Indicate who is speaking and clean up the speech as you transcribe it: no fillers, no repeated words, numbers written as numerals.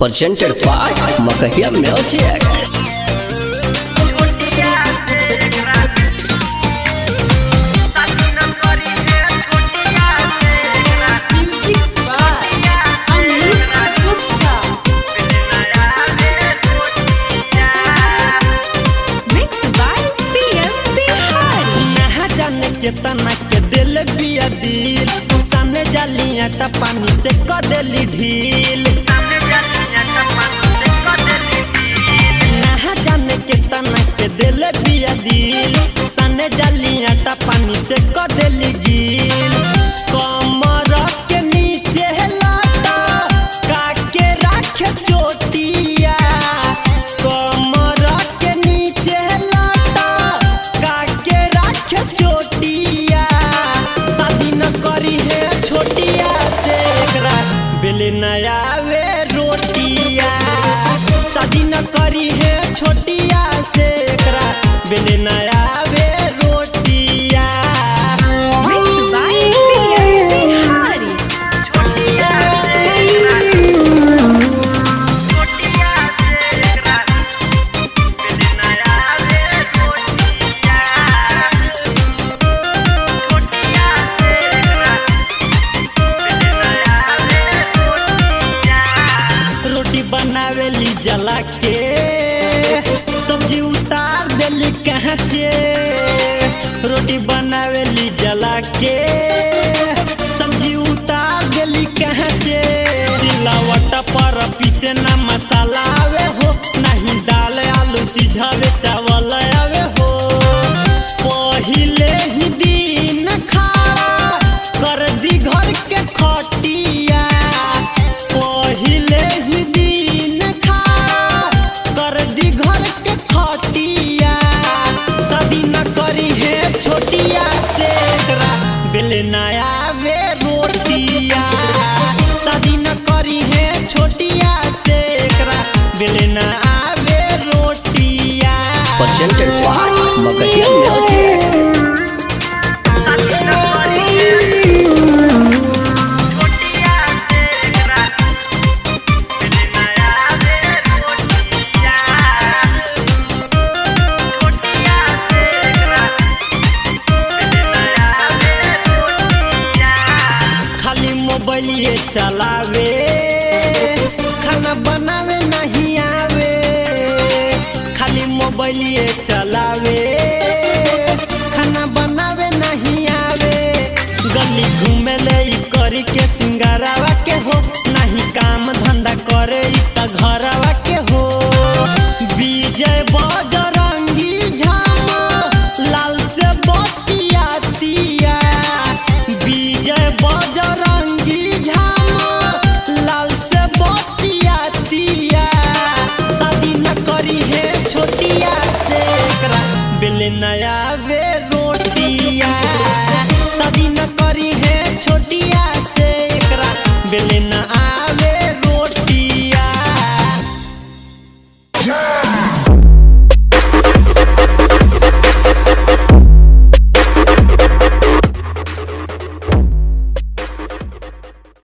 Speaker 1: presented by Makahia Music.
Speaker 2: केतना के दिल बिया दिल सामने जालिया टा पानी से कदेली ढील नहा जाने केतना के दिल बिया दिल सामने जालिया टा पानी से कदेली गील कमर के नीचे लाटा काके राखे चोटिया कमर के नीचे लाटा काके राखे चोटिया बेले नया वे रोटिया शादी न करी है छोटिया से एकरा बेले नया वे रोटिया बनावेली जला के सब्जी उतार देली कहाँ से रोटी बनावेली जला के सब्जी उतार देली कहाँ से सिलवट पर पीसे ना मसाला आवे हो नहीं दाल आलू सिझावे चावल आवे हो पहिले ही दिन खाड़ा कर दी घर के खटिया पहिले बेले नया वे रोटिया शादी न करी है छोटिया से एकरा बेले नया वे रोटिया
Speaker 1: presented by Makahia Music.
Speaker 2: मोबाइलिए चलावे खाना बनावे नहीं आवे खाली मोबाइलिए चलावे खाना बनावे नहीं आवे गली घूमे ले करी के सिंगारावा के हो नहीं काम धंधा करे त घरवा के हो विजय बजरंगी झामा लाल से बतियातिया विजय बजरंगी बेले नया वे रोटिया शादी न करी है छोटिया से एकरा बेले